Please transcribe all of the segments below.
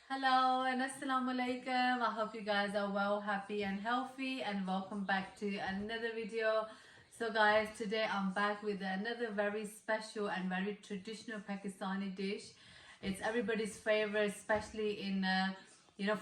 Hello and assalamu alaikum. I hope you guys are well, happy and healthy, and welcome back to another video. So guys, today I'm back with another very special and very traditional Pakistani dish. It's everybody's favorite, especially in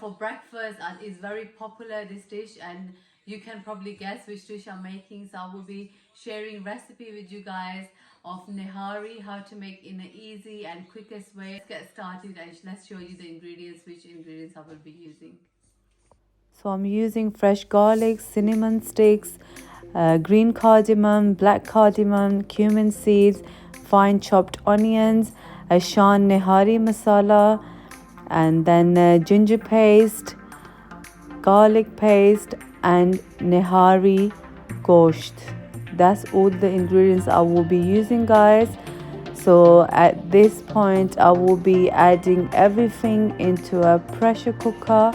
for breakfast. And it's very popular, this dish, and you can probably guess which dish I'm making. So I will be sharing recipe with you guys of Nihari, how to make in an easy and quickest way. Let's get started and let's show you the ingredients, which ingredients I will be using. So I'm using fresh garlic, cinnamon sticks, green cardamom, black cardamom, cumin seeds, fine chopped onions, a shan nihari masala, and then ginger paste, garlic paste, and nihari gosht. That's all the ingredients I will be using, guys. So at this point I will be adding everything into a pressure cooker.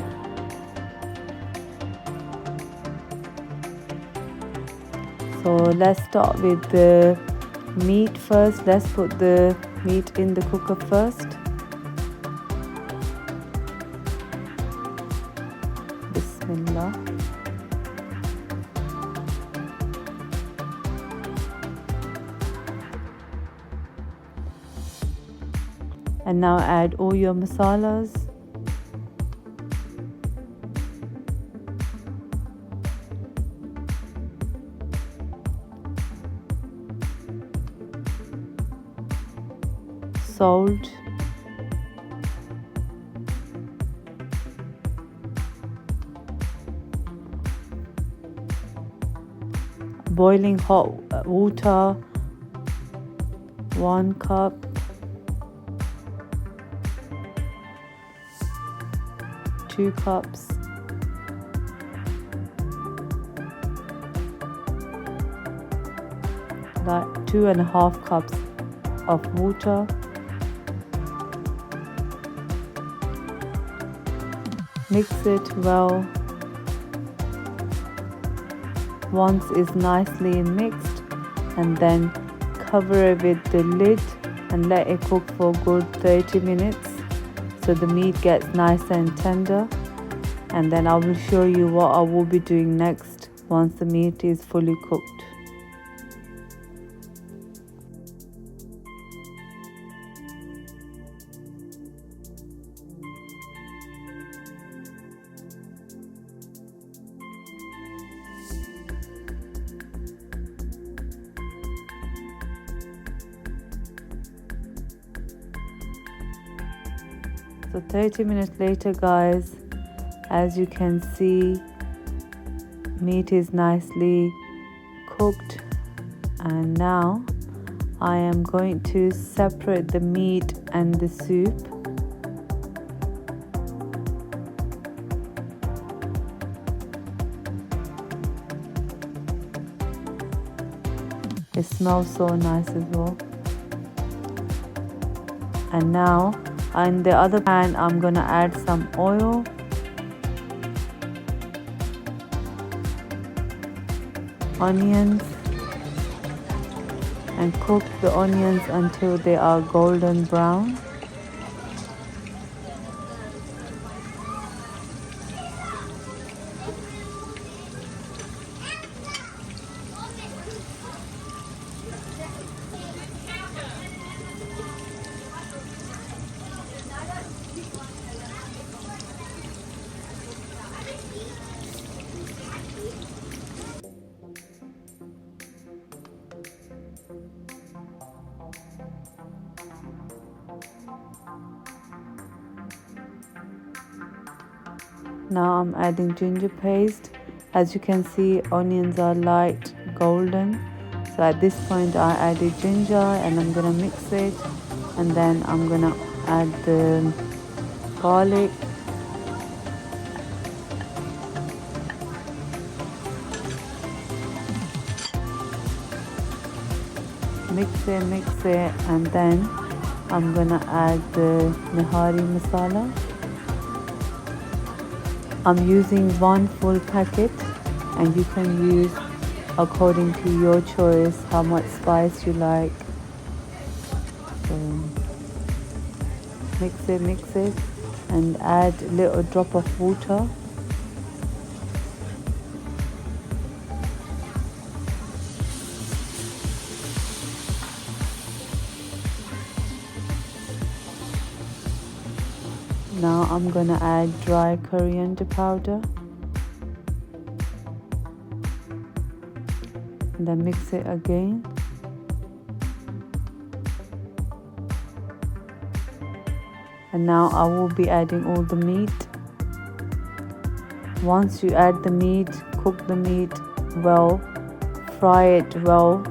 So let's start with the meat first. Let's put the meat in the cooker first. Bismillah. And now add all your masalas. Salt, boiling hot water, 1 cup, two cups, like 2.5 cups of water. Mix it well. Once it's nicely mixed, and then cover it with the lid and let it cook for a good 30 minutes so the meat gets nice and tender. And then I will show you what I will be doing next once the meat is fully cooked. So 30 minutes later, guys, as you can see, meat is nicely cooked, and now I am going to separate the meat and the soup. It smells so nice as well. And now in the other pan I'm gonna add some oil, onions, and cook the onions until they are golden brown. Now I'm adding ginger paste. As you can see, onions are light golden. So at this point I added ginger and I'm gonna mix it, and then I'm gonna add the garlic, mix it, and then I'm gonna add the Nihari masala. I'm using 1 full packet, and you can use according to your choice how much spice you like. So mix it. and add a little drop of water. Now I'm gonna add dry coriander powder and then mix it again. And now I will be adding all the meat. Once you add the meat, cook the meat well, fry it well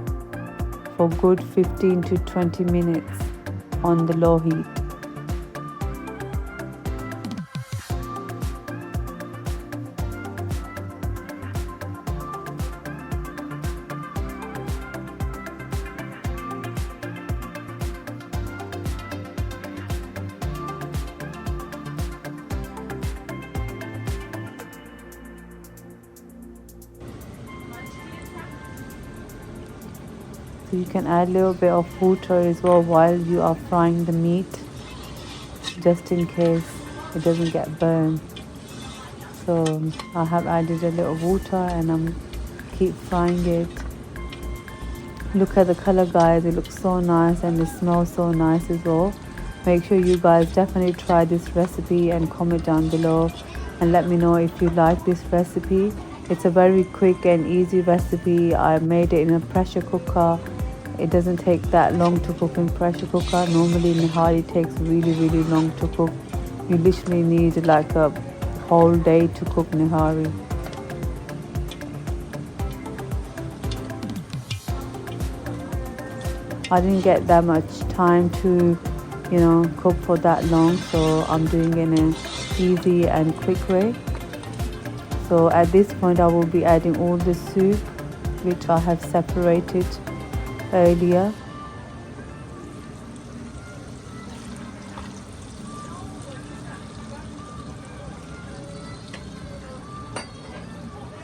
for good 15 to 20 minutes on the low heat. So you can add a little bit of water as well while you are frying the meat, just in case it doesn't get burned. So I have added a little water and I'm keep frying it. Look at the color, guys, it looks so nice and it smells so nice as well. Make sure you guys definitely try this recipe and comment down below and let me know if you like this recipe. It's a very quick and easy recipe. I made it in a pressure cooker. It doesn't take that long to cook in pressure cooker. Normally nihari takes really long to cook. You literally need like a whole day to cook nihari. I didn't get that much time to, cook for that long, so I'm doing it in an easy and quick way. So at this point I will be adding all the soup which I have separated earlier.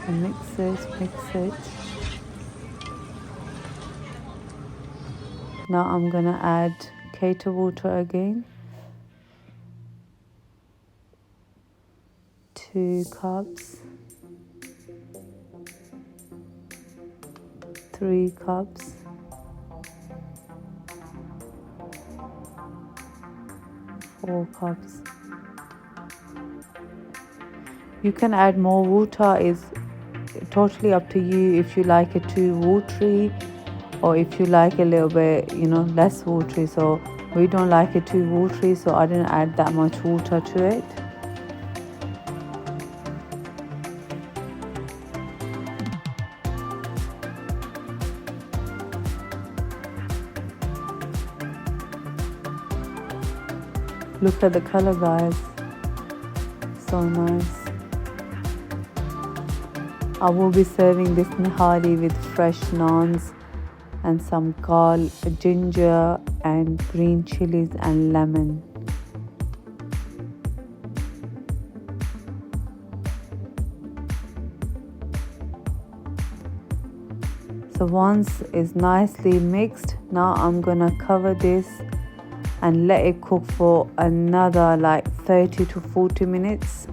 And mix it. Now I'm gonna add Kato water again. 2 cups. 3 cups. 4 cups. You can add more water, is totally up to you if you like it too watery or if you like a little bit less watery. So we don't like it too watery, so I didn't add that much water to it. Look at the color, guys, so nice. I will be serving this nihari with fresh naans and some ginger and green chilies and lemon. So once it's nicely mixed, now I'm gonna cover this and let it cook for another like 30 to 40 minutes.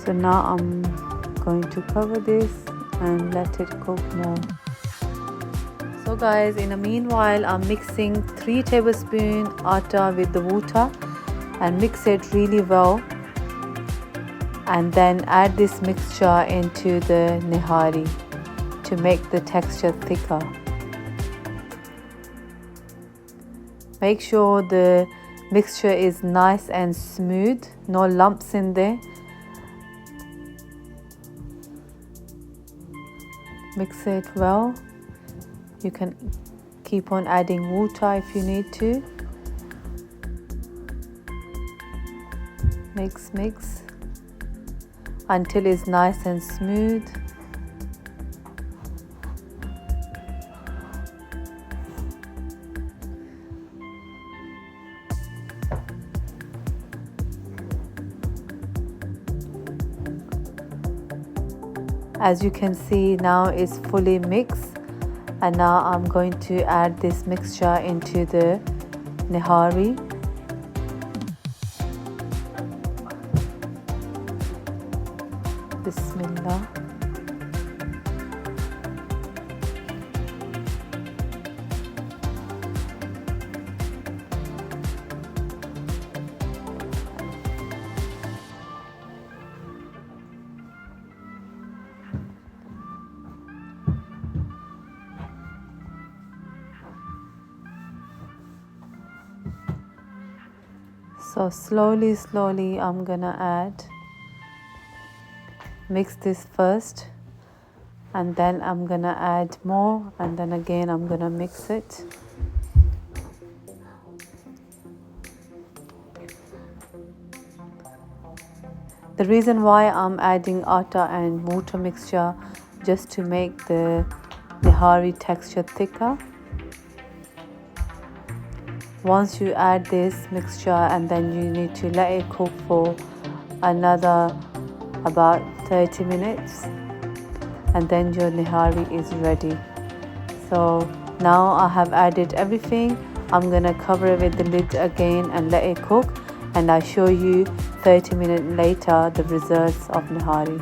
So now I'm going to cover this and let it cook more. So guys, in the meanwhile I'm mixing 3 tablespoons atta with the water and mix it really well, and then add this mixture into the nihari to make the texture thicker. Make sure the mixture is nice and smooth, no lumps in there. Mix it well. You can keep on adding water if you need to. Mix until it's nice and smooth. As you can see, now it's fully mixed, and now I'm going to add this mixture into the Nihari. Bismillah. So slowly I'm gonna add, mix this first, and then I'm gonna add more, and then again I'm gonna mix it. The reason why I'm adding atta and water mixture, just to make the nihari texture thicker. Once you add this mixture, and then you need to let it cook for another about 30 minutes, and then your nihari is ready. So now I have added everything. I'm gonna cover it with the lid again and let it cook, and I show you 30 minutes later the results of nihari.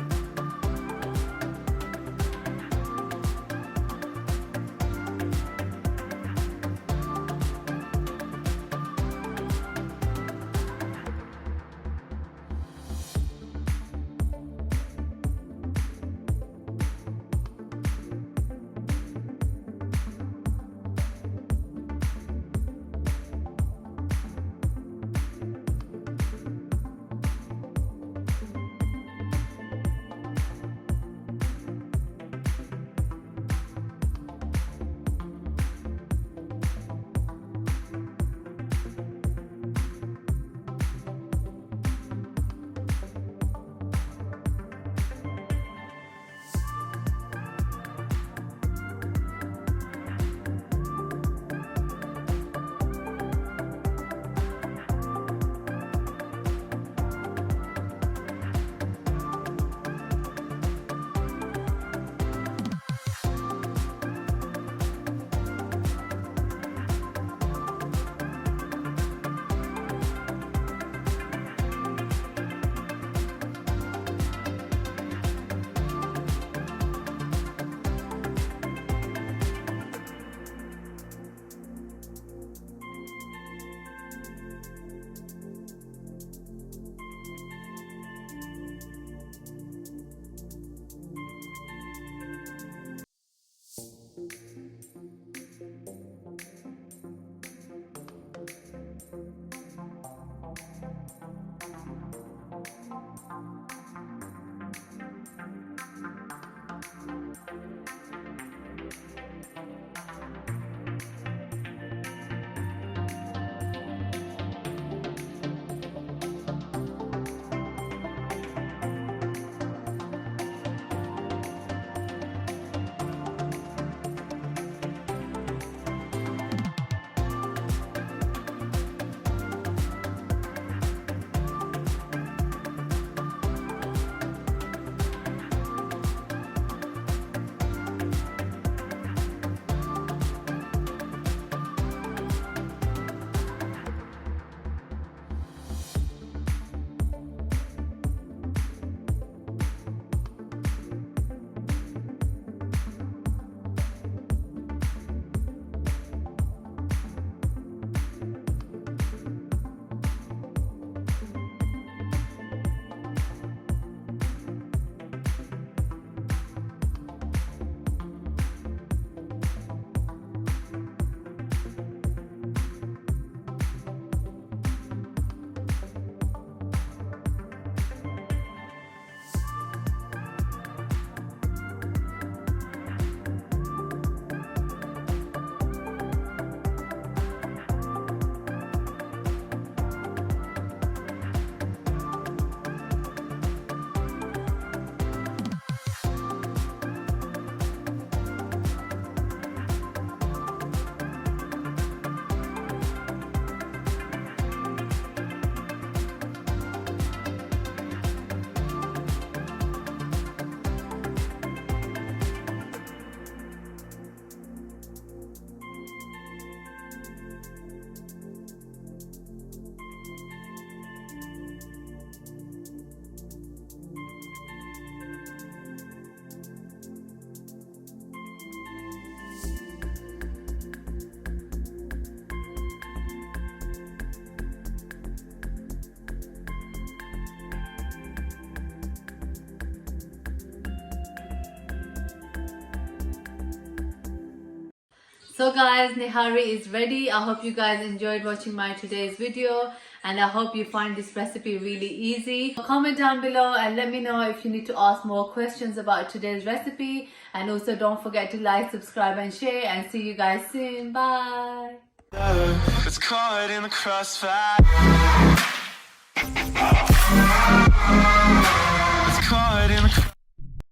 So guys, Nihari is ready. I hope you guys enjoyed watching my today's video, and I hope you find this recipe really easy. Comment down below and let me know if you need to ask more questions about today's recipe, and also don't forget to like, subscribe and share, and see you guys soon. Bye. It's caught in the crossfire.